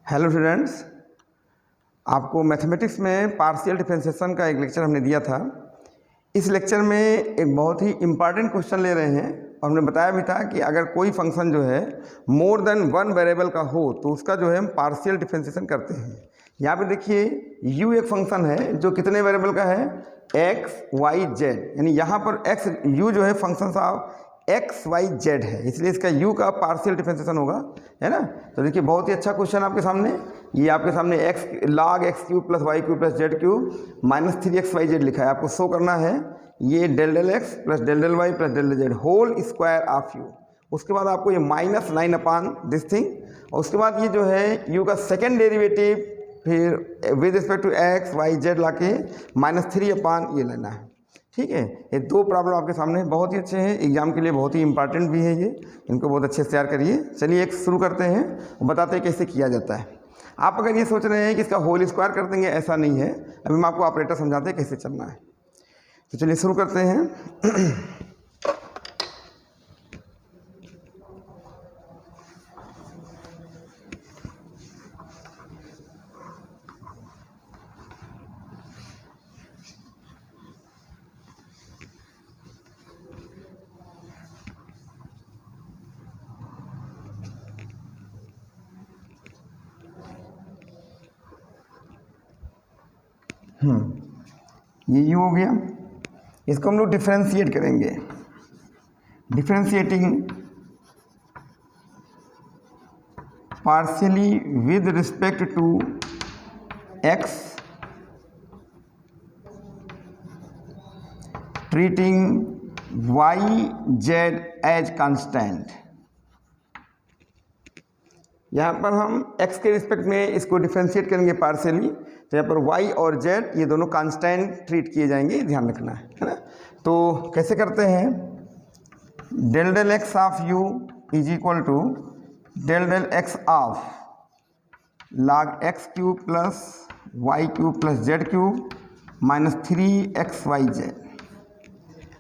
Hello students, आपको mathematics में partial differentiation का एक लेक्चर हमने दिया था। इस लेक्चर में एक बहुत ही इम्पॉर्टेंट क्वेश्चन ले रहे हैं और हमने बताया भी था कि अगर कोई फंक्शन जो है मोर देन वन वेरिएबल का हो तो उसका जो है हम पार्शियल डिफरेंशिएशन करते हैं। यहाँ पे देखिए u एक फंक्शन है जो कितने वेरिएबल का है, x, y, z, यानी यहाँ पर x u जो है function of X Y Z है, इसलिए इसका u का पार्शियल डिफरेंशिएशन होगा, है ना। तो देखिए बहुत ही अच्छा क्वेश्चन आपके सामने, ये आपके सामने x log x cube plus Y cube plus Z cube minus 3xyz लिखा है। आपको शो करना है ये del del x plus del del y plus del del Z whole square of u। उसके बाद आपको ये माइनस 9 अपॉन दिस थिंग, और उसके बाद ये जो है u का सेकेंड डेरिवेटिव फिर with respect to x y z ला के माइनस 3 अपॉन ये लेना है। ठीक है, ये दो प्रॉब्लम आपके सामने बहुत ही अच्छे हैं, एग्जाम के लिए बहुत ही इंपॉर्टेंट भी है ये, इनको बहुत अच्छे से तैयार करिए। चलिए एक शुरू करते हैं और बताते हैं कैसे किया जाता है। आप अगर ये सोच रहे हैं कि इसका होल स्क्वायर कर देंगे, ऐसा नहीं है। अभी मैं आपको ऑपरेटर समझाते हैं कैसे चलना है। तो चलिए शुरू करते हैं। ये u हो गया, इसको हम लोग डिफ्रेंशिएट करेंगे। Differentiating partially with respect to x, treating y z as constant. यहाँ पर हम x के रिस्पेक्ट में इसको डिफ्रेंशिएट करेंगे पार्शियली, तो यहाँ पर y और z ये दोनों कांस्टेंट ट्रीट किए जाएंगे, ध्यान रखना है ना। तो कैसे करते हैं, del del x of u is equal to del del x of log x cube plus Y cube plus Z cube minus 3xyz।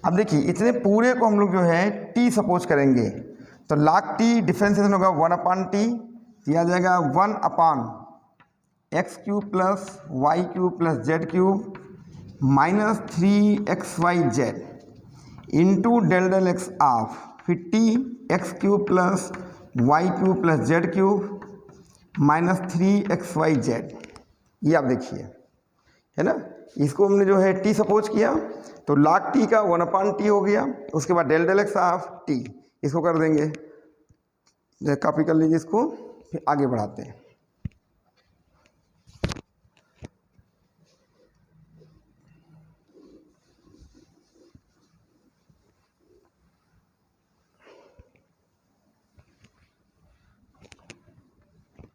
अब देखिए इतने पूरे को हम लोग जो है t सपोज करेंगे, तो log t डिफ्रेंशिएशन होगा 1 अपॉन t, दिया जाएगा 1 upon x cube plus Y cube plus Z cube minus 3xyz into del del x of फिर t x cube plus Y cube plus Z cube minus 3xyz। ये आप देखिए, है ना। इसको हमने जो है टी सपोज किया तो log t का 1 अपॉन टी हो गया। उसके बाद del del x of T, इसको कर देंगे, कॉपी कर लीजिए इसको, फिर आगे बढ़ाते हैं।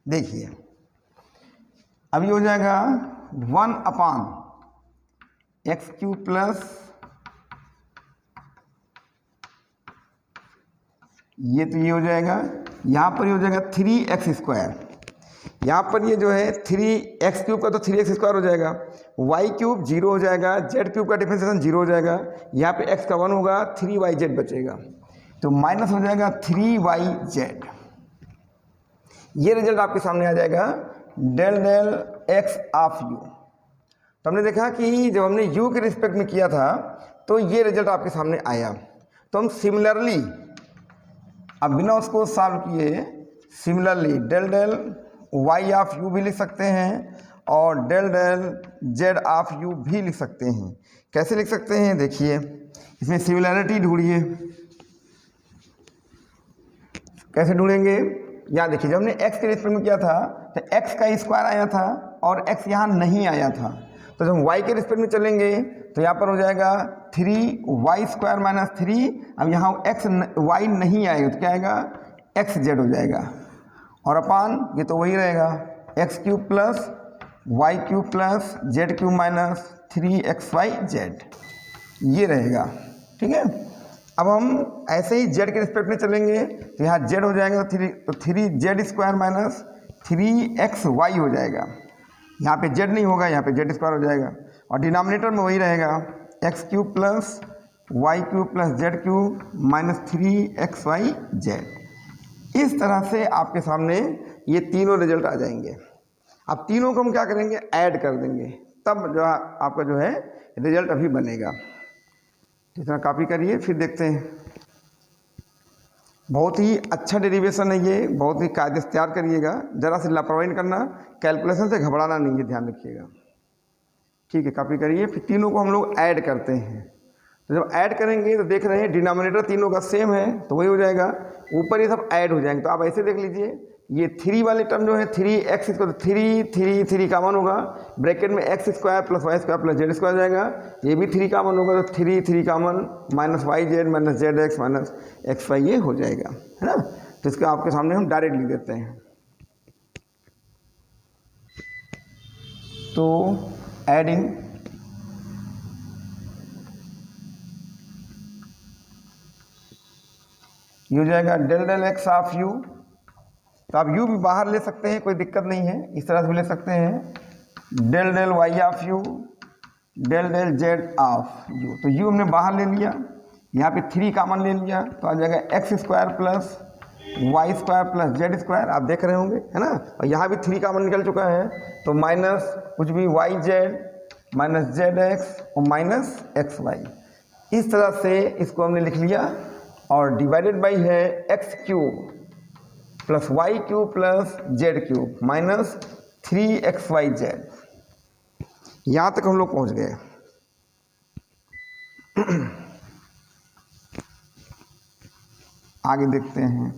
देखिए अभी हो जाएगा 1 अपॉन एक्स क्यूब प्लस ये, तो ये हो जाएगा, यहाँ पर ये हो जाएगा 3x स्क्वायर, यहाँ पर ये जो है 3x क्यूब का तो 3x स्क्वायर हो जाएगा, y क्यूब 0 हो जाएगा, z क्यूब का डिफरेंशिएशन 0 हो जाएगा, यहाँ पे x का 1 होगा, 3yz बचेगा, तो माइनस हो जाएगा 3yz। ये रिजल्ट आपके सामने आ जाएगा del del x of u। तो हमने देखा कि जब हमने u के रिस्पेक्ट में किया था तो ये रिजल्ट आपके सामने आया। तो हम सिमिलरली अब बिना उसको सॉल्व किए similarly del del y of u भी लिख सकते हैं और del del z of u भी लिख सकते हैं। कैसे लिख सकते हैं, देखिए इसमें सिमिलरिटी ढूंढिए। कैसे ढूंढेंगे, यहाँ देखिए जब हमने x के रिस्पेक्ट में किया था तो x का स्क्वायर आया था और x यहाँ नहीं आया था। तो जब हम y के रिस्पेक्ट में चलेंगे तो यहाँ पर हो जाएगा 3y स्क्वायर माइनस 3। अब यहाँ y नहीं आएगा तो क्या आएगा, xz हो जाएगा, और अपान ये तो वही रहेगा x cube plus Y cube plus Z cube minus 3xyz, ये रहेगा। ठीक है, अब हम ऐसे ही z के रिस्पेक्ट में चलेंगे तो यहाँ z हो जाएगा तो 3z स्क्वायर माइनस 3xy हो जाएगा। यहाँ पे z नहीं होगा, यहाँ पे z स्क्वायर हो जाएगा, और डिनोमिनेटर में वही रहेगा x cube plus Y cube plus Z cube minus 3xyz। इस तरह से आपके सामने ये तीनों रिजल्ट आ जाएंगे। अब तीनों को हम क्या करेंगे, ऐड कर देंगे, तब जो आपका जो है रिजल्ट अभी बनेगा। इतना कॉपी करिए, फिर देखते हैं। बहुत ही अच्छा डेरिवेशन है ये, बहुत ही कायदे से तैयार करिएगा, ज़रा से लापरवाही नहीं करना, कैलकुलेशन से घबराना नहीं है, ध्यान रखिएगा। ठीक है, कॉपी करिए। फिर तीनों को हम लोग ऐड करते हैं। तो जब ऐड करेंगे तो देख रहे हैं डिनोमिनेटर तीनों का सेम है, तो वही हो जाएगा, ऊपर ये सब ऐड हो जाएंगे। तो आप ऐसे देख लीजिए, ये 3 वाले टर्म जो है 3x स्क्वायर, 3 कॉमन होगा, ब्रैकेट में x square plus y square plus z square जाएगा। ये भी 3 कॉमन होगा, तो 3 common minus y z minus z x minus x y, ये हो जाएगा, है ना। तो इसका आपके सामने हम डायरेक्ट लिख देते हैं। तो एडिंग ये हो जाएगा del del x of u. तो आप यू भी बाहर ले सकते हैं, कोई दिक्कत नहीं है, इस तरह से भी ले सकते हैं। Del del y of u, del del z of u. तो यू हमने बाहर ले लिया, यहाँ पे 3 कॉमन ले लिया, तो आ जाएगा x square plus y square plus z square, आप देख रहे होंगे, है ना। और यहाँ भी 3 कॉमन निकल चुका है, तो माइनस कुछ भी y z minus z x और माइनस एक्स वाई। इस तरह से इसको हमने लिख लिया, और डिवाइडेड बाई है x cube plus Y cube plus Z cube minus 3xyz। यहाँ तक हम लोग पहुँच गए। आगे देखते हैं।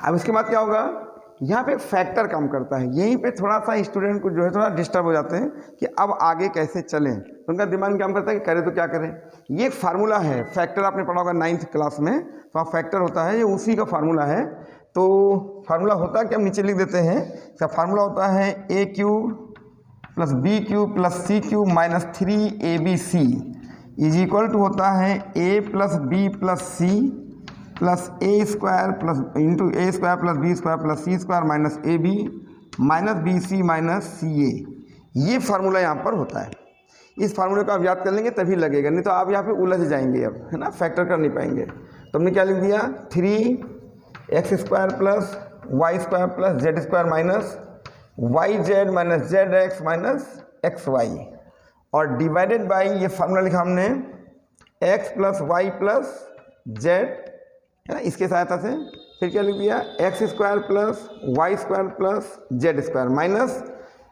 अब इसके बाद क्या होगा, यहाँ पे फैक्टर काम करता है, यहीं पे थोड़ा सा स्टूडेंट को जो है थोड़ा डिस्टर्ब हो जाते हैं कि अब आगे कैसे चलें। तो उनका दिमाग में काम करता है कि करें तो क्या करें। ये एक फार्मूला है, फैक्टर आपने पढ़ा होगा 9th क्लास में, तो आप फैक्टर होता है, ये उसी का फार्मूला है। तो फार्मूला होता है कि हम नीचे लिख देते हैं, इसका फार्मूला होता है a cube plus b cube plus c cube minus 3abc is equal to होता है a plus b plus c plus a square plus into a square plus b square plus c square minus a b minus b c minus c a. ये formula यहाँ पर होता है। इस फार्मूले को आप याद कर लेंगे तभी लगेगा, नहीं तो आप यहाँ पे उलझ जाएंगे, अब है ना, फैक्टर कर नहीं पाएंगे। तो हमने क्या लिख दिया, 3x square plus y square plus z square minus y z minus z x minus x y, और डिवाइडेड बाई ये फार्मूला लिखा हमने x plus y plus z, है ना, इसके सहायता से। फिर क्या लिख दिया, x square plus y square plus z square minus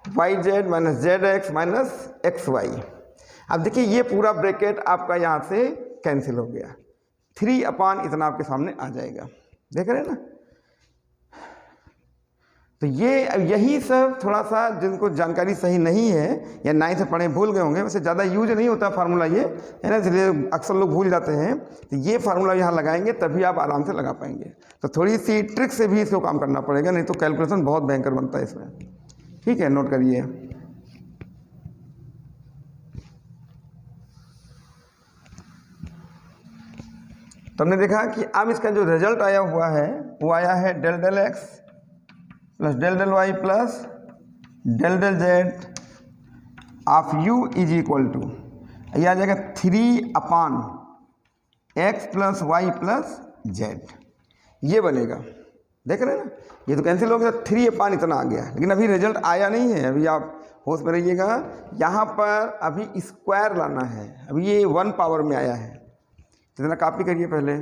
y z minus z x minus x y. अब देखिए ये पूरा ब्रैकेट आपका यहाँ से कैंसिल हो गया, 3 इतना आपके सामने आ जाएगा, देख रहे हैं ना। तो ये यही सब थोड़ा सा जिनको जानकारी सही नहीं है या 9th से पढ़े भूल गए होंगे, वैसे ज़्यादा यूज नहीं होता फार्मूला ये, है ना, इसलिए अक्सर लोग भूल जाते हैं। तो ये फार्मूला यहाँ लगाएंगे तभी आप आराम से लगा पाएंगे। तो थोड़ी सी ट्रिक से भी इसको काम करना पड़ेगा, नहीं तो कैलकुलेशन बहुत भयंकर बनता है इसमें। ठीक है, नोट करिए। तो हमने देखा कि अब इसका जो रिजल्ट आया हुआ है वो आया है del del x plus del del y plus del del z of u is equal to, ये आ जाएगा 3/x plus y plus z, ये बनेगा। देख रहे हैं ना, ये तो कैंसिल हो गया, 3/, इतना आ गया, लेकिन अभी रिजल्ट आया नहीं है। अभी आप होश में रहिएगा, यहाँ पर अभी स्क्वायर लाना है, अभी ये 1 पावर में आया है। इतना कॉपी करिए पहले,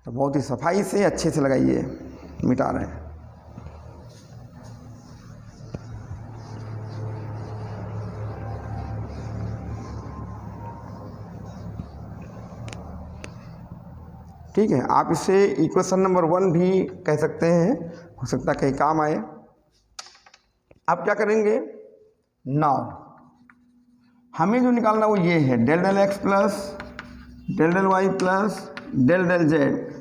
तो बहुत ही सफाई से अच्छे से लगाइए, मिटा रहे हैं। ठीक है, आप इसे इक्वेशन नंबर 1 भी कह सकते हैं, हो सकता है कहीं काम आए। आप क्या करेंगे, नाउ हमें जो निकालना वो ये है, del del x plus del del y plus del del Z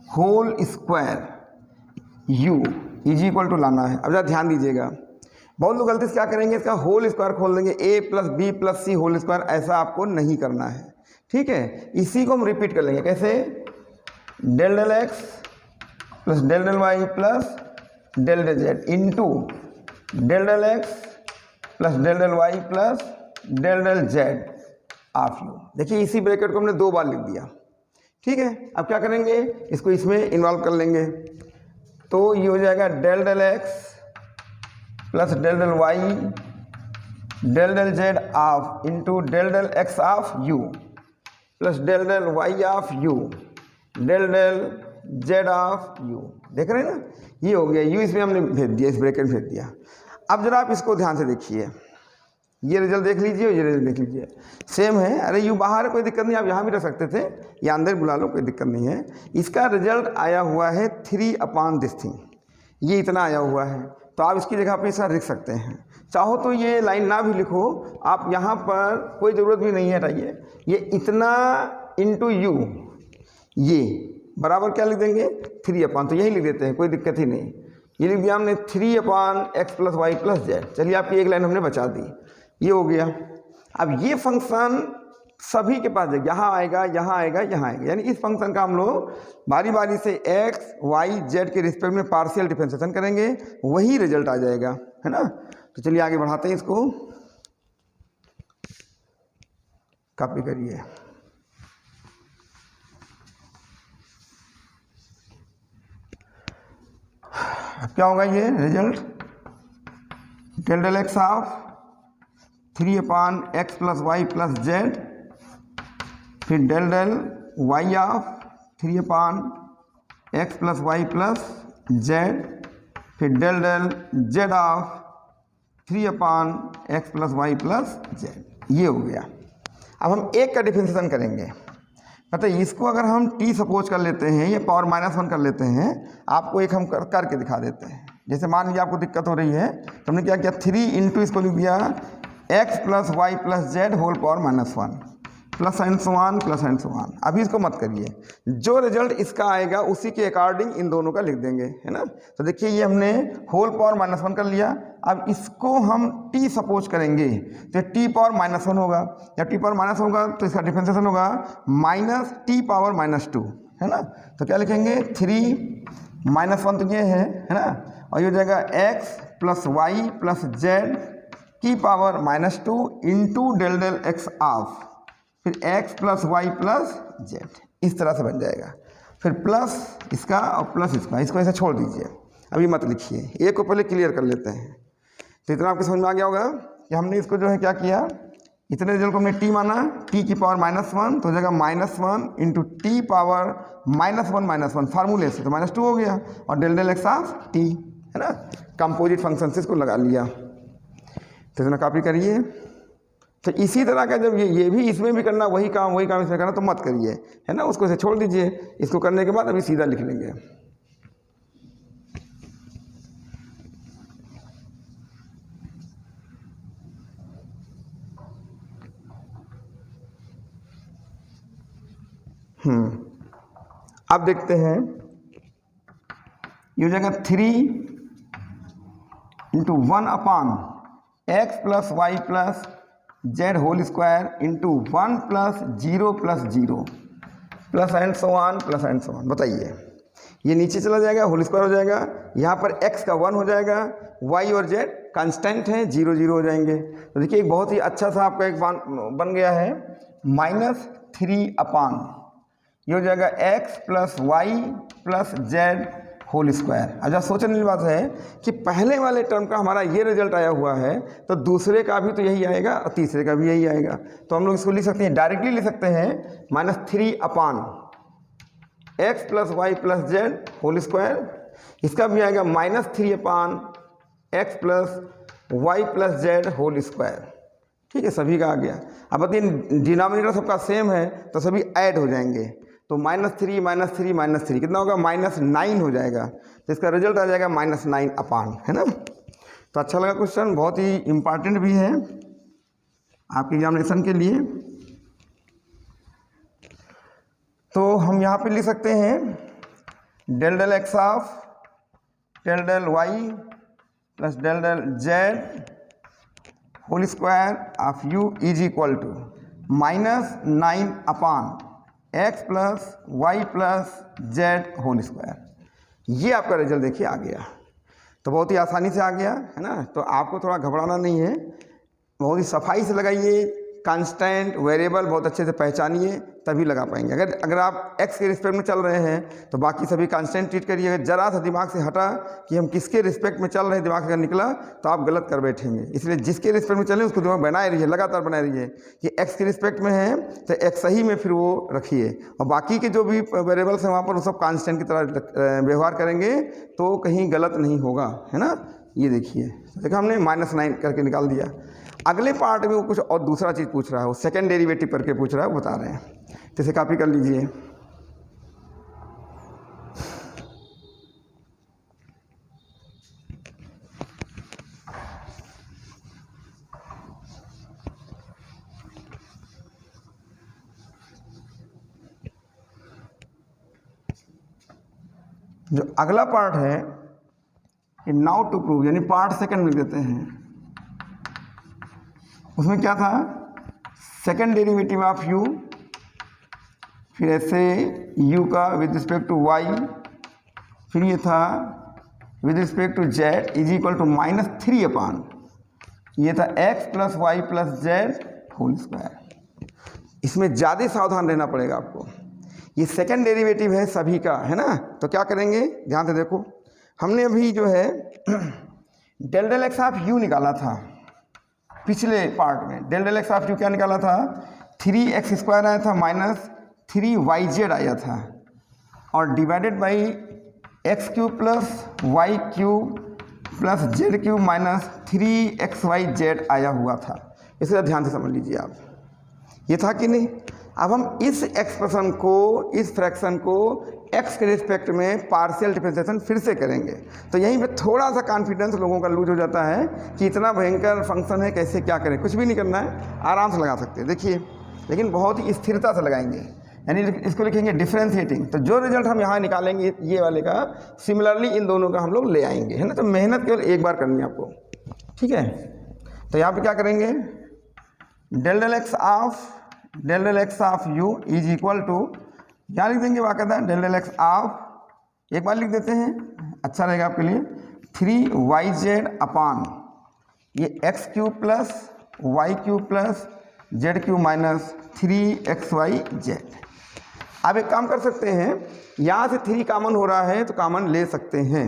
whole square u is equal to लाना है। अब जरा ध्यान दीजिएगा, बहुत लोग गलती से क्या करेंगे, इसका होल स्क्वायर खोल देंगे, ए प्लस बी प्लस सी होल स्क्वायर, ऐसा आपको नहीं करना है। ठीक है, इसी को हम रिपीट कर लेंगे, कैसे, del del x plus del del y plus del del z into del del x plus del del y plus del del z of u. देखिए इसी ब्रैकेट को हमने 2 बार लिख दिया, ठीक है। अब क्या करेंगे, इसको इसमें इन्वॉल्व कर लेंगे, तो ये हो जाएगा del del x plus del del y del del z of into del del x of u plus del del y of u del del z of u. देख रहे हैं ना, ये हो गया, यू इसमें हमने भेज दिया, इस ब्रैकेट में भेज दिया। अब जरा आप इसको ध्यान से देखिए, ये रिजल्ट देख लीजिए और ये रिजल्ट देख लीजिए, सेम है। अरे यू बाहर है, कोई दिक्कत नहीं, आप यहाँ भी रख सकते थे या अंदर बुला लो, कोई दिक्कत नहीं है। इसका रिजल्ट आया हुआ है 3/this, ये इतना आया हुआ है। तो आप इसकी जगह पे ऐसा लिख सकते हैं। चाहो तो ये लाइन ना भी लिखो आप, यहाँ पर कोई ज़रूरत भी नहीं है, हटाइए। ये इतना इंटू यू, ये बराबर क्या लिख देंगे 3/, तो यही लिख देते हैं, कोई दिक्कत ही नहीं। ये लिख दिया हमने 3/x plus y plus Z. चलिए आपकी एक लाइन हमने बचा दी, ये हो गया। अब ये फंक्शन सभी के पास जाएगा, यहाँ आएगा, यहाँ आएगा, यहाँ आएगा, यानी इस फंक्शन का हम लोग बारी बारी से एक्स वाई जेड के रिस्पेक्ट में पार्शियल डिफरेंशिएशन करेंगे, वही रिजल्ट आ जाएगा, है ना। तो चलिए आगे बढ़ाते हैं इसको, कॉपी करिए। अब क्या होगा ये result, del del x of 3/x plus y plus z, फिर del del y of 3/x plus y plus z, फिर del del z of 3/x plus y plus z. ये हो गया। अब हम एक का डिफरेंशिएशन करेंगे, पता है इसको अगर हम t सपोज कर लेते हैं या पावर -1 कर लेते हैं, आपको एक हम करके दिखा देते हैं। जैसे मान लीजिए आपको दिक्कत हो रही है, तो हमने क्या किया 3 इंटू इसको लिख दिया x plus y plus z whole power -1 plus and so on. अभी इसको मत करिए, जो रिजल्ट इसका आएगा उसी के अकॉर्डिंग इन दोनों का लिख देंगे, है ना। तो देखिए ये हमने होल पावर -1 कर लिया। अब इसको हम t सपोज करेंगे तो t पावर -1 होगा, जब t पावर -1 होगा तो इसका डिफरेंशिएशन होगा -t पावर -2, है ना। तो क्या लिखेंगे 3 - 1 तो ये है ना, और ये हो जाएगा x plus y plus z की power -2 into del del x of, फिर x plus y plus z, इस तरह से बन जाएगा। फिर प्लस इसका और प्लस इसका, इसको ऐसे छोड़ दीजिए, अभी मत लिखिए, एक को पहले क्लियर कर लेते हैं। तो इतना आपको समझ में आ गया होगा कि हमने इसको जो है क्या किया, इतने रिजल्ट को हमने t माना, t की पावर -1 तो हो जाएगा -1 इंटू टी पावर -1 फार्मूले से, तो -2 हो गया, और del del x of t, है ना। कंपोजिट फंक्शन से इसको लगा लिया। तो इतना कॉपी करिए। तो इसी तरह का जब ये भी इसमें भी करना, वही काम इसमें करना, तो मत करिए, है ना, उसको से छोड़ दीजिए। इसको करने के बाद अभी सीधा लिख लेंगे। अब देखते हैं, ये हो जाएगा 3 into 1/x plus y plus z whole square into 1 plus 0 plus and so on बताइए, ये नीचे चला जाएगा, होल स्क्वायर हो जाएगा, यहाँ पर x का 1 हो जाएगा, y और z कांस्टेंट हैं, 0 0 हो जाएंगे। तो देखिए एक बहुत ही अच्छा सा आपका एक बन गया है -3/, ये हो जाएगा x plus y plus z whole square. अच्छा सोचने वाली बात है कि पहले वाले टर्म का हमारा ये रिजल्ट आया हुआ है, तो दूसरे का भी तो यही आएगा और तीसरे का भी यही आएगा। तो हम लोग इसको लिख सकते हैं, डायरेक्टली लिख सकते हैं -3/x plus y plus z whole square. इसका भी आएगा -3/x plus y plus z whole square. ठीक है, सभी का आ गया। अब बताइए डिनोमिनेटर सबका सेम है तो सभी ऐड हो जाएंगे, तो -3 कितना होगा -9 हो जाएगा। तो इसका रिजल्ट आ जाएगा -9/, है ना। तो अच्छा लगा क्वेश्चन, बहुत ही इम्पॉर्टेंट भी है आपके एग्जामिनेशन के लिए। तो हम यहाँ पे लिख सकते हैं del del x of del del y plus del del Z whole square of u is equal to -9/x plus y plus z whole square. ये आपका रिजल्ट देखिए आ गया। तो बहुत ही आसानी से आ गया, है ना। तो आपको थोड़ा घबराना नहीं है, बहुत ही सफाई से लगाइए, कांस्टेंट वेरिएबल बहुत अच्छे से पहचानिए, तभी लगा पाएंगे। अगर आप x के रिस्पेक्ट में चल रहे हैं तो बाकी सभी कांस्टेंट ट्रीट करिए। अगर जरा सा दिमाग से हटा कि हम किसके रिस्पेक्ट में चल रहे हैं, दिमाग से अगर निकला तो आप गलत कर बैठेंगे। इसलिए जिसके रिस्पेक्ट में चलें उसको दिमाग बनाए रहिए, लगातार बनाए रहिए कि x के रिस्पेक्ट में है तो x सही में फिर वो रखिए, और बाकी के जो भी वेरिएबल्स हैं वहाँ पर वो सब कांस्टेंट की तरह व्यवहार करेंगे तो कहीं गलत नहीं होगा, है ना। ये देखिए, देखा हमने -9 करके निकाल दिया। अगले पार्ट में वो कुछ और दूसरा चीज़ पूछ रहा है, वो सेकंड डेरिवेटिव करके पूछ रहा है, वो बता रहे हैं। तो इसे कॉपी कर लीजिए। जो अगला पार्ट है कि नाउ टू प्रूव, यानी पार्ट सेकंड में देते हैं। उसमें क्या था, सेकंड डेरिवेटिव ऑफ u, फिर ऐसे u का विद रिस्पेक्ट टू y, फिर ये था with respect to z is equal to -3 upon, ये था x plus y plus z whole square. इसमें ज़्यादा सावधान रहना पड़ेगा आपको, ये सेकंड डेरिवेटिव है सभी का, है ना। तो क्या करेंगे, ध्यान से देखो, हमने अभी जो है del del x of u निकाला था पिछले पार्ट में। डेल डेल एक्स ऑफ u क्या निकाला था, 3x² आया था -3yz आया था, और divided by x³ plus y³ plus z³ minus 3xyz आया हुआ था। इसे ध्यान से समझ लीजिए आप, ये था कि नहीं। अब हम इस एक्सप्रेशन को, इस फ्रैक्शन को x के रिस्पेक्ट में पार्शियल डिफरेंशिएशन फिर से करेंगे। तो यहीं पे थोड़ा सा कॉन्फिडेंस लोगों का लूज हो जाता है कि इतना भयंकर फंक्शन है, कैसे क्या करें। कुछ भी नहीं करना है, आराम से लगा सकते हैं, देखिए, लेकिन बहुत ही स्थिरता से लगाएंगे। यानी इसको लिखेंगे डिफरेंशिएटिंग, तो जो रिजल्ट हम यहाँ निकालेंगे ये वाले का, सिमिलरली इन दोनों का हम लोग ले आएंगे, है ना। तो मेहनत केवल एक बार करनी है आपको, ठीक है। तो यहाँ पर क्या करेंगे, del del x of u is equal to, यहाँ लिख देंगे वाक़दा डेल डेल एक्स ऑफ, एक बार लिख देते हैं, अच्छा रहेगा आपके लिए, 3yz अपान ये x³ plus y³ plus z³ minus 3xyz। आप एक काम कर सकते हैं, यहाँ से 3 कॉमन हो रहा है तो कॉमन ले सकते हैं,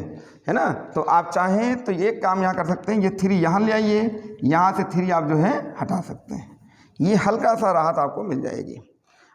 है ना। तो आप चाहें तो एक काम यहाँ कर सकते हैं, ये 3 यहाँ ले आइए, यहाँ से 3 आप जो है हटा सकते हैं, ये हल्का सा राहत आपको मिल जाएगी।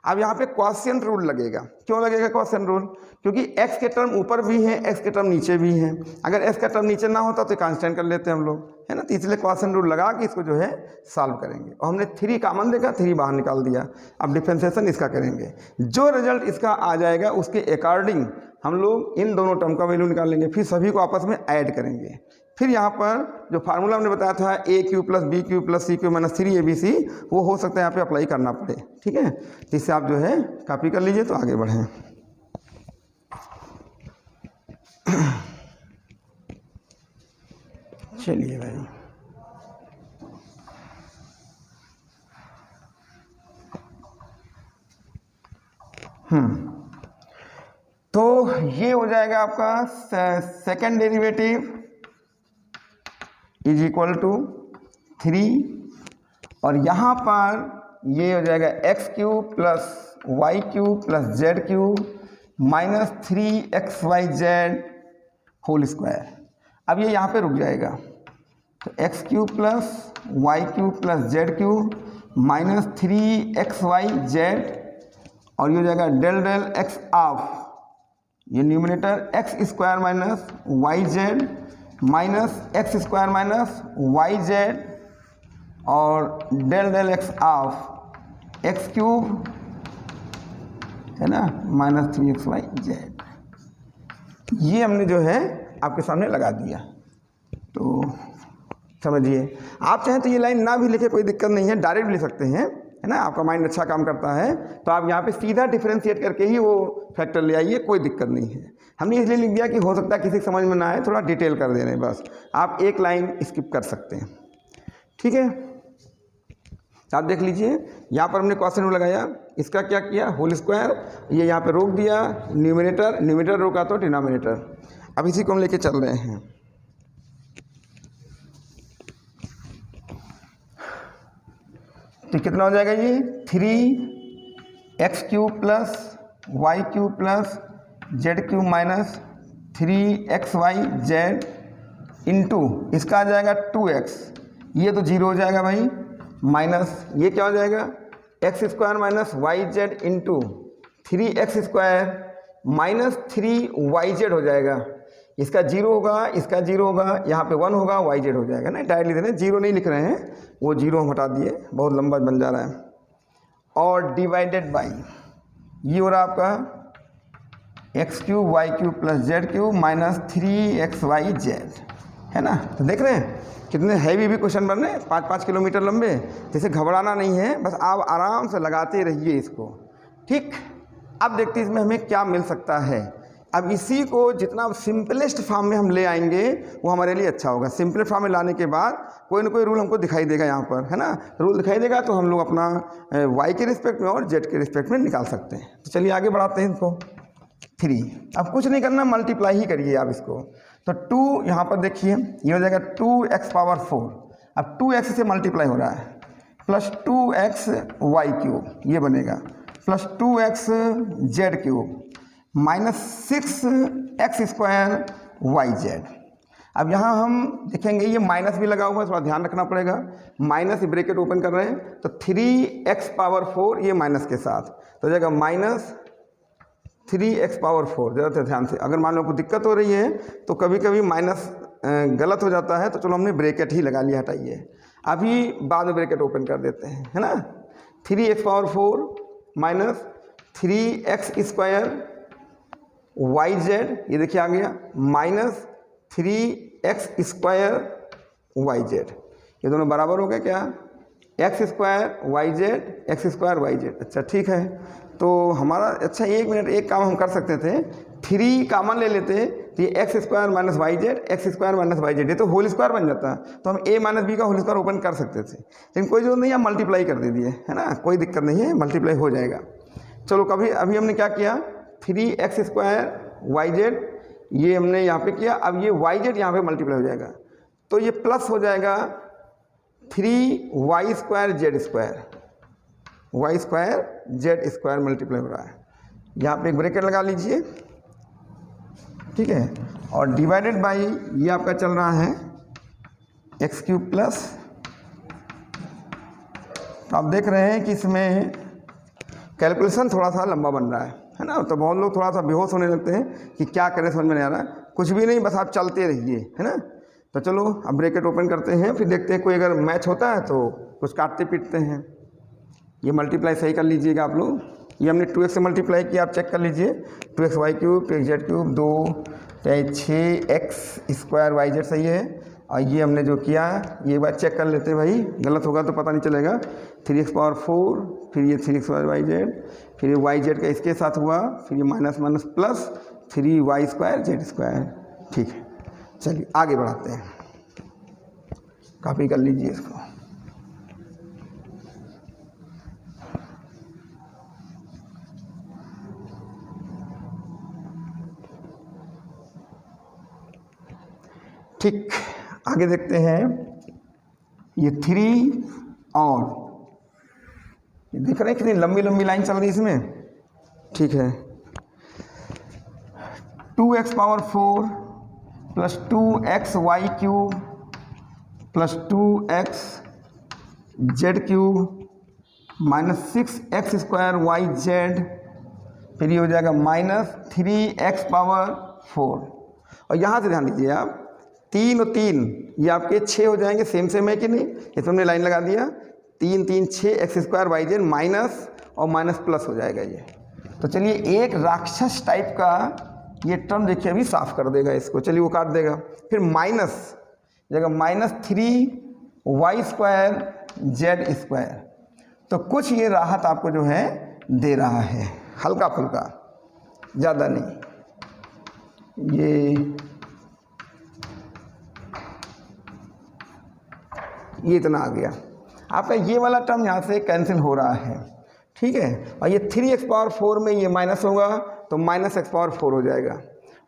अब यहाँ पे क्वोशिएंट रूल लगेगा। क्यों लगेगा क्वोशिएंट रूल, क्योंकि x के टर्म ऊपर भी हैं, x के टर्म नीचे भी हैं। अगर x का टर्म नीचे ना होता तो कांस्टेंट कर लेते हैं हम लोग, है ना। तो इसलिए क्वोशिएंट रूल लगा के इसको जो है सॉल्व करेंगे, और हमने 3 कॉमन देखा, 3 बाहर निकाल दिया। अब डिफरेंशिएशन इसका करेंगे, जो रिजल्ट इसका आ जाएगा उसके अकॉर्डिंग हम लोग इन दोनों टर्म का वैल्यू निकालेंगे, फिर सभी को आपस में ऐड करेंगे। फिर यहाँ पर जो फार्मूला हमने बताया था a³ plus b³ plus c³ minus 3abc, वो हो सकता है यहाँ पे अप्लाई करना पड़े, ठीक है। तो इससे आप जो है कॉपी कर लीजिए तो आगे बढ़ें। चलिए भाई, तो ये हो जाएगा आपका second derivative is equal to 3, और यहाँ पर ये हो जाएगा x³ plus y³ plus z³ minus 3xyz whole square. अब ये यहाँ पे रुक जाएगा, तो x³ plus y³ plus z³ minus 3xyz, और ये हो जाएगा डेल डेल x ऑफ, ये numerator x² minus yz minus x² minus yz, और del del x of x³ है ना माइनस 3xyz। ये हमने जो है आपके सामने लगा दिया। तो समझिए, आप चाहें तो ये लाइन ना भी लिखे, कोई दिक्कत नहीं है, डायरेक्ट लिख सकते हैं, है ना। आपका माइंड अच्छा काम करता है तो आप यहाँ पे सीधा डिफरेंशिएट करके ही वो फैक्टर ले आइए, कोई दिक्कत नहीं है। हमने इसलिए लिख दिया कि हो सकता है किसी को समझ में ना आए, थोड़ा डिटेल कर दे रहे हैं बस। आप एक लाइन स्किप कर सकते हैं, ठीक है। तो आप देख लीजिए, यहाँ पर हमने क्वेश्चन लगाया, इसका क्या किया, होल स्क्वायर, ये यहाँ पे रोक दिया, न्यूमरेटर रोका तो डिनोमिनेटर। अब इसी को हम लेके चल रहे हैं। तो कितना हो जाएगा ये 3x³ plus y³ plus z³ minus 3xyz into इसका आ जाएगा 2x, ये तो 0 हो जाएगा भाई, माइनस ये क्या हो जाएगा x² minus yz into 3x² minus 3yz हो जाएगा। इसका 0 होगा, इसका 0 होगा, यहाँ पे 1 होगा, yz हो जाएगा ना, डायरेक्ट लिख रहे हैं, 0 नहीं लिख रहे हैं, वो 0 हम हटा दिए, बहुत लंबा बन जा रहा है। और डिवाइडेड बाई ये हो रहा आपका x³ y³ plus z³ minus 3xyz, है ना। तो देख रहे हैं कितने हैवी भी क्वेश्चन बन रहे हैं, 5-5 किलोमीटर लंबे। जैसे घबराना नहीं है, बस आप आराम से लगाते रहिए इसको, ठीक। अब देखते हैं इसमें हमें क्या मिल सकता है। अब इसी को जितना सिंपलेस्ट फॉर्म में हम ले आएंगे वो हमारे लिए अच्छा होगा। सिंपल फॉर्म में लाने के बाद कोई ना कोई रूल हमको दिखाई देगा, यहाँ पर है ना, रूल दिखाई देगा, तो हम लोग अपना y के रिस्पेक्ट में और z के रिस्पेक्ट में निकाल सकते हैं। तो चलिए आगे बढ़ाते हैं इसको। 3 अब कुछ नहीं करना, मल्टीप्लाई ही करिए आप इसको। तो 2 यहाँ पर देखिए ये हो जाएगा 2x⁴, अब 2x से मल्टीप्लाई हो रहा है, प्लस 2xy³ ये बनेगा, प्लस 2xz³ माइनस 6x² अब यहाँ हम देखेंगे ये माइनस भी लगा हुआ है, थोड़ा ध्यान रखना पड़ेगा, माइनस ब्रैकेट ओपन कर रहे हैं, तो 3x⁴ ये माइनस के साथ तो जाएगा माइनस 3x⁴। ज़रा ध्यान से, अगर मान लो कोई दिक्कत हो रही है तो कभी कभी माइनस गलत हो जाता है, तो चलो हमने ब्रैकेट ही लगा लिया, हटाइए, अभी बाद में ब्रैकेट ओपन कर देते हैं, है ना। 3x⁴ माइनस 3x² yz, ये देखिए आ गया, माइनस 3x² yz, ये दोनों बराबर हो गए क्या, x² yz x² yz। अच्छा ठीक है, तो हमारा अच्छा 1 मिनट एक काम हम कर सकते थे, 3 कॉमन ले लेते, तो ये x² minus yz x² minus yz, ये तो होल स्क्वायर बन जाता, तो हम a माइनस b का होल स्क्वायर ओपन कर सकते थे, लेकिन कोई जरूरत नहीं है, मल्टीप्लाई कर दीजिए, है ना, कोई दिक्कत नहीं है, मल्टीप्लाई हो जाएगा। चलो अभी हमने क्या किया, 3x² yz ये हमने यहाँ पे किया, अब ये yz यहाँ पे मल्टीप्लाई हो जाएगा, तो ये प्लस हो जाएगा 3y² z² मल्टीप्लाई हो रहा है, यहाँ पे एक ब्रैकेट लगा लीजिए, ठीक है, और डिवाइडेड बाई ये आपका चल रहा है x³ प्लस, तो आप देख रहे हैं कि इसमें कैलकुलेशन थोड़ा सा लंबा बन रहा है ना, तो बहुत लोग थोड़ा सा बेहोश होने लगते हैं कि क्या करें, समझ में नहीं आ रहा है, कुछ भी नहीं, बस आप चलते रहिए, है ना। तो चलो अब ब्रैकेट ओपन करते हैं, फिर देखते हैं कोई अगर मैच होता है तो कुछ काटते पीटते हैं। ये मल्टीप्लाई सही कर लीजिएगा आप लोग, ये हमने 2x से मल्टीप्लाई किया, आप चेक कर लीजिए, 2xy³ 2xz³ 2 6x² yz सही है, और ये हमने जो किया ये एक बार चेक कर लेते हैं भाई, गलत होगा तो पता नहीं चलेगा, 3x⁴, फिर ये 3xy yz, फिर ये yz का इसके साथ हुआ, फिर ये minus minus plus 3y² z², ठीक है। चलिए आगे बढ़ाते हैं, कॉपी कर लीजिए इसको। ठीक, आगे देखते हैं, ये 3 और ये देख रहे हैं कितनी लंबी लंबी लाइन चल रही है इसमें, ठीक है, 2x⁴ plus 2xy³ plus 2xz³ minus 6x² yz, फिर ये हो जाएगा माइनस 3x⁴, और यहाँ से ध्यान दीजिए आप, 3 और 3 ये आपके 6 हो जाएंगे, सेम है कि नहीं, इसमें हमने लाइन लगा दिया, 3 3 6 x² yz माइनस और माइनस प्लस हो जाएगा ये। तो चलिए एक राक्षस टाइप का ये टर्म देखिए अभी साफ कर देगा इसको, चलिए वो काट देगा, फिर माइनस जगह माइनस 3y² z², तो कुछ ये राहत आपको जो है दे रहा है, हल्का फुल्का, ज़्यादा नहीं। ये इतना आ गया, आपका ये वाला टर्म यहाँ से कैंसिल हो रहा है, ठीक है, और ये 3x⁴ में ये माइनस होगा तो माइनस x⁴ हो जाएगा।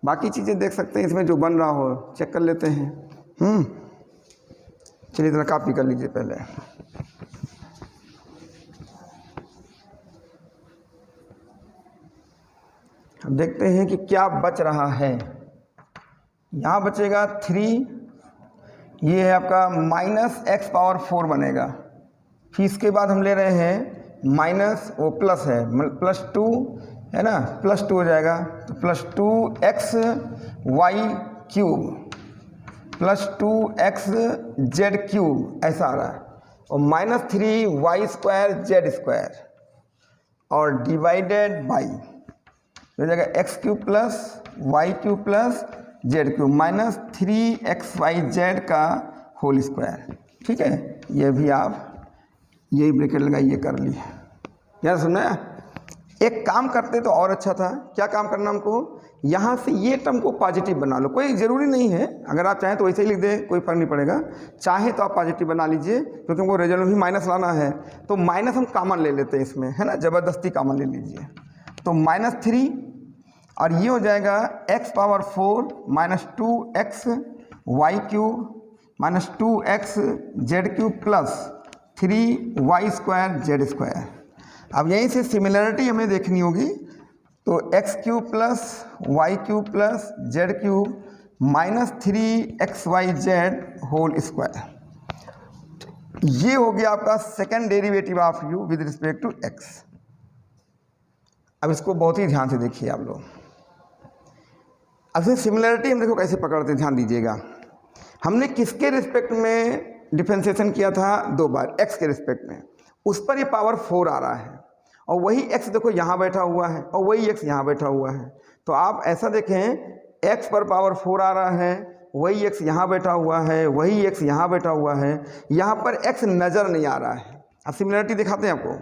बाकी चीज़ें देख सकते हैं इसमें जो बन रहा हो, चेक कर लेते हैं। चलिए इतना कॉपी कर लीजिए पहले। देखते हैं कि क्या बच रहा है। यहाँ बचेगा 3, ये है आपका माइनस एक्स पावर 4 बनेगा। फिर इसके बाद हम ले रहे हैं माइनस, वो प्लस है, +2 है ना, +2 हो जाएगा तो +2x Y cube +2x z³ ऐसा आ रहा है, और -3y² और डिवाइडेड बाई हो जाएगा x³ + y³ + z³ -3xyz का होल स्क्वायर। ठीक है, ये भी आप यही ब्रैकेट लगाइए, कर लिए। यार सुनना, एक काम करते तो और अच्छा था। क्या काम करना हमको, यहाँ से ये टर्म को पॉजिटिव बना लो। कोई ज़रूरी नहीं है, अगर आप चाहें तो वैसे ही लिख दें, कोई फर्क नहीं पड़ेगा। चाहे तो आप पॉजिटिव बना लीजिए, क्योंकि हमको रिजल्ट में भी माइनस लाना है। तो माइनस हम कॉमन ले लेते हैं इसमें, है ना, ज़बरदस्ती कॉमन ले लीजिए। तो -3 और ये हो जाएगा x power 4 -2x y³ -2x z³ + 3y² z²। अब यहीं से सिमिलरिटी हमें देखनी होगी, तो x³ + y³ + z³ -3xyz whole square. ये हो गया आपका second derivative of u with respect to x। अब इसको बहुत ही ध्यान से देखिए आप लोग। अब से सिमिलरिटी हम देखो कैसे पकड़ते हैं, ध्यान दीजिएगा। हमने किसके रिस्पेक्ट में डिफरेंशिएशन किया था, 2 बार, x के रिस्पेक्ट में। उस पर ये पावर 4 आ रहा है, और वही x देखो यहाँ बैठा हुआ है, और वही x यहाँ बैठा हुआ है। तो आप ऐसा देखें, x पर पावर 4 आ रहा है, वही x यहाँ बैठा हुआ है, वही x यहाँ बैठा हुआ है, यहाँ पर x नज़र नहीं आ रहा है। अब सिमिलरिटी दिखाते हैं आपको।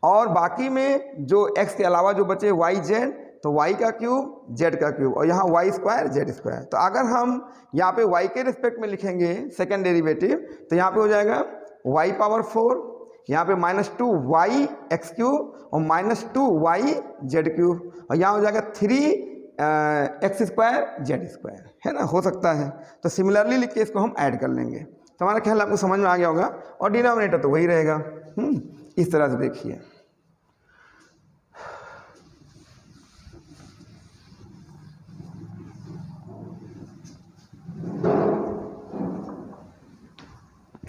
और बाकी में जो x के अलावा जो बचे yz, तो y का क्यूब z का क्यूब, और यहाँ y² z²। तो अगर हम यहाँ पे y के रिस्पेक्ट में लिखेंगे सेकेंड डेरिवेटिव, तो यहाँ पे हो जाएगा y पावर 4, यहाँ पे -2y x³ और -2y z³, और यहाँ हो जाएगा 3x² z², है ना, हो सकता है। तो सिमिलरली लिख के इसको हम ऐड कर लेंगे। तो हमारा ख्याल आपको समझ में आ गया होगा, और डिनोमिनेटर तो वही रहेगा। इस तरह से देखिए।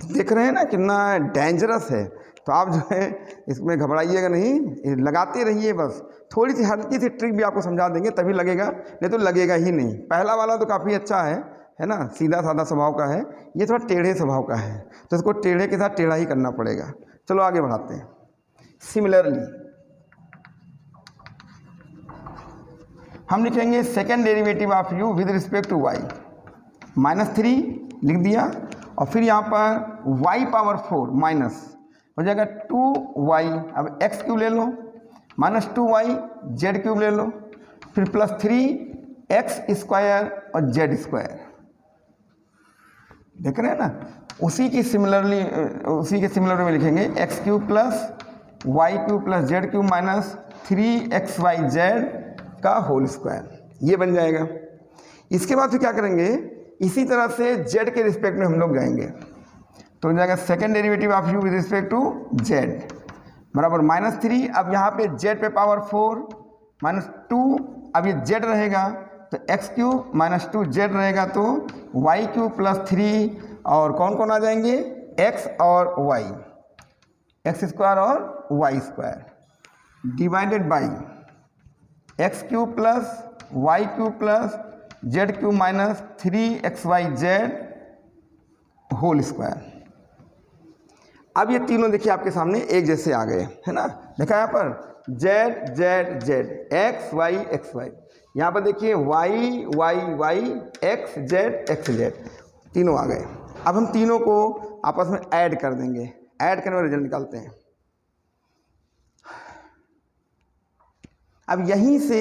देख रहे हैं ना कितना डेंजरस है। तो आप जो है इसमें घबराइएगा नहीं, लगाते रहिए। बस थोड़ी सी हल्की सी ट्रिक भी आपको समझा देंगे तभी लगेगा, नहीं तो लगेगा ही नहीं। पहला वाला तो काफ़ी अच्छा है ना, सीधा साधा स्वभाव का है। ये थोड़ा टेढ़े स्वभाव का है, तो इसको टेढ़े के साथ टेढ़ा ही करना पड़ेगा। चलो आगे बढ़ाते हैं। सिमिलरली हम लिखेंगे second derivative of u with respect to y, -3 लिख दिया, और फिर यहाँ पर y पावर 4 माइनस हो जाएगा 2y, अब x³ ले लो, -2y z³ ले लो, फिर +3x² और z²। देख रहे हैं ना, उसी के सिमिलर में लिखेंगे x³ + y³ + z³ -3xyz का होल स्क्वायर। ये बन जाएगा। इसके बाद फिर क्या करेंगे, इसी तरह से z के रिस्पेक्ट में हम लोग जाएंगे। तो हो जाएगा second derivative of u with respect to z बराबर -3। अब यहाँ पे z पे पावर 4 -2, अब ये z रहेगा तो x³ -2z रहेगा, तो y³ + 3 और कौन कौन आ जाएंगे, x और y, x² और y² divided by x³ + y³ + z³ -3xyz whole square. अब ये तीनों देखिए आपके सामने एक जैसे आ गए, है ना। देखा यहाँ पर z z z, x y x y, यहाँ पर देखिए y y y, x z x z, तीनों आ गए। अब हम तीनों को आपस में ऐड कर देंगे, ऐड करने में रिजल्ट निकालते हैं। अब यहीं से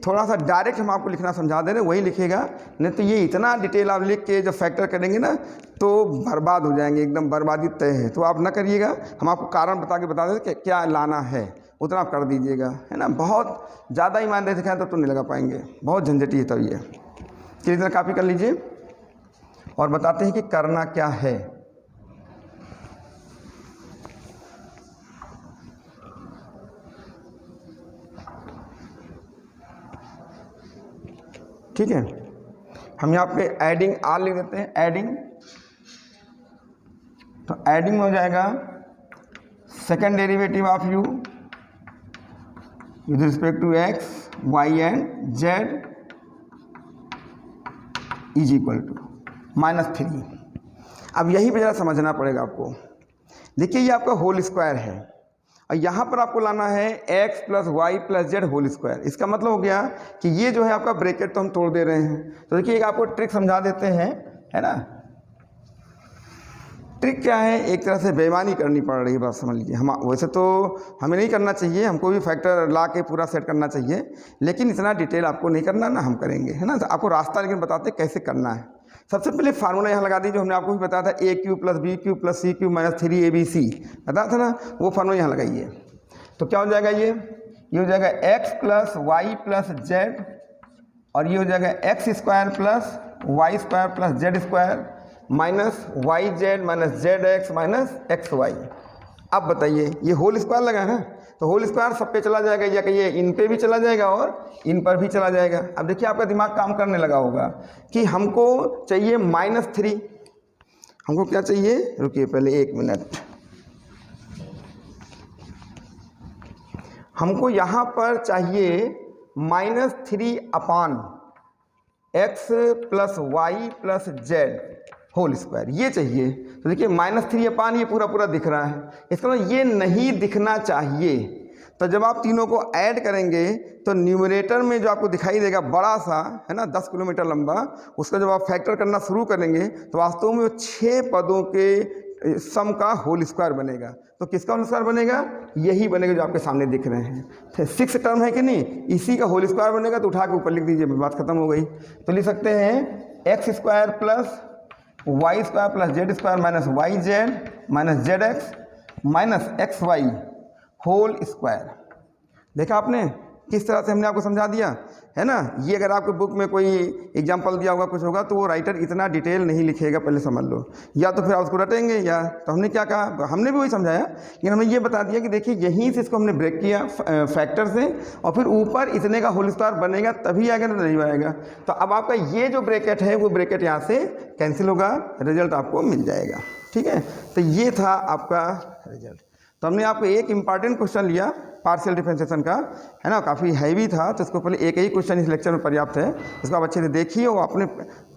थोड़ा सा डायरेक्ट हम आपको लिखना समझा दे रहे हैं, वही लिखेगा, नहीं तो ये इतना डिटेल आप लिख के जब फैक्टर करेंगे ना तो बर्बाद हो जाएंगे, एकदम बर्बादी तय है। तो आप ना करिएगा, हम आपको कारण बता दें कि क्या लाना है, उतना आप कर दीजिएगा, है ना। बहुत ज़्यादा ईमानदारी दिखाएं तो नहीं लगा पाएंगे, बहुत झंझटी है। तब ये किसी तरह कॉपी कर लीजिए और बताते हैं कि करना क्या है। ठीक है। हम यहाँ पे एडिंग आर लिख देते हैं, एडिंग, तो एडिंग हो जाएगा second derivative of u with respect to x y and z is equal to -3। अब यही पे ज़रा समझना पड़ेगा आपको। देखिए ये आपका होल स्क्वायर है और यहाँ पर आपको लाना है x plus y plus z whole square. इसका मतलब हो गया कि ये जो है आपका ब्रैकेट तो हम तोड़ दे रहे हैं। तो देखिए एक आपको ट्रिक समझा देते हैं, है ना। ट्रिक क्या है, एक तरह से बेईमानी करनी पड़ रही है, बात समझ लीजिए। हम वैसे तो हमें नहीं करना चाहिए, हमको भी फैक्टर ला के पूरा सेट करना चाहिए, लेकिन इतना डिटेल आपको नहीं करना ना, हम करेंगे, है ना। तो आपको रास्ता लेकिन बताते कैसे करना है। सबसे पहले फार्मूला यहाँ लगा दीजिए, जो हमने आपको भी बताया था a³ plus b³ plus c³ minus 3abc बताया था ना, वो फार्मूला यहाँ लगाइए। तो क्या हो जाएगा, ये हो जाएगा x plus y plus z और ये हो जाएगा x square plus y square plus z square minus y z minus z x minus x y. अब बताइए ये होल स्क्वायर लगा है ना, तो होल स्क्वायर सब पे चला जाएगा, या कहिए इन पे भी चला जाएगा और इन पर भी चला जाएगा। अब देखिए आपका दिमाग काम करने लगा होगा कि हमको चाहिए -3। हमको क्या चाहिए, रुकिए पहले 1 मिनट। हमको यहाँ पर चाहिए -3 upon x plus y plus z whole square, ये चाहिए। तो देखिए -3 अपान ये पूरा पूरा दिख रहा है, इसका मतलब ये नहीं दिखना चाहिए। तो जब आप तीनों को ऐड करेंगे तो न्यूमरेटर में जो आपको दिखाई देगा बड़ा सा, है ना, 10 किलोमीटर लंबा, उसका जब आप फैक्टर करना शुरू करेंगे तो वास्तव में वो 6 पदों के सम का होल स्क्वायर बनेगा। तो किसका होल स्क्वायर बनेगा, यही बनेगा जो आपके सामने दिख रहे हैं। 6 टर्म है कि नहीं, इसी का होल स्क्वायर बनेगा। तो उठा के ऊपर लिख दीजिए, बात खत्म हो गई। तो लिख सकते हैं x square plus y square plus z square minus y z minus z x minus x y whole square. देखा आपने किस तरह से हमने आपको समझा दिया, है ना। ये अगर आपके बुक में कोई एग्जाम्पल दिया होगा, कुछ होगा, तो वो राइटर इतना डिटेल नहीं लिखेगा, पहले समझ लो। या तो फिर आप उसको रटेंगे, या तो हमने क्या कहा, हमने भी वही समझाया, लेकिन हमने ये बता दिया कि देखिए यहीं से इसको हमने ब्रेक किया फैक्टर से, और फिर ऊपर इतने का होल स्क्वायर बनेगा तभी आएगा, तो नहीं आएगा। तो अब आपका ये जो ब्रैकेट है वो ब्रैकेट यहाँ से कैंसिल होगा, रिजल्ट आपको मिल जाएगा। ठीक है, तो ये था आपका रिजल्ट। तो हमने आपको एक इम्पॉर्टेंट क्वेश्चन लिया पार्शियल डिफरेंशिएशन का, है ना, काफ़ी हैवी था। तो इसको पहले एक ही क्वेश्चन इस लेक्चर में पर्याप्त है, इसको आप अच्छे से देखिए और अपने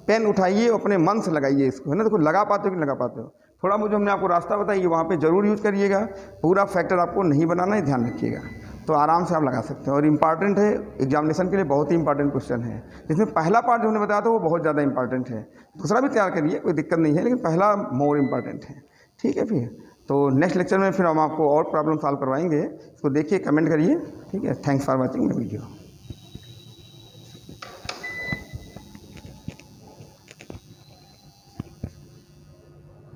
पेन उठाइए, अपने मन से लगाइए इसको, है ना। देखो लगा पाते हो कि नहीं लगा पाते हो, थोड़ा मुझे हमने आपको रास्ता बताइए, वहाँ पे ज़रूर यूज़ करिएगा। पूरा फैक्टर आपको नहीं बनाना है, ध्यान रखिएगा, तो आराम से आप लगा सकते हैं। और इम्पॉर्टेंट है, एग्जामिनेशन के लिए बहुत ही इंपॉर्टेंट क्वेश्चन है। जिसमें पहला पार्ट जो हमने बताया था वो बहुत ज़्यादा इंपॉर्टेंट है, दूसरा भी तैयार करिए, कोई दिक्कत नहीं है, लेकिन पहला मोर इम्पॉर्टेंट है। ठीक है, फिर तो नेक्स्ट लेक्चर में फिर हम आपको और प्रॉब्लम सॉल्व करवाएंगे। इसको देखिए, कमेंट करिए। ठीक है, thanks for watching my video.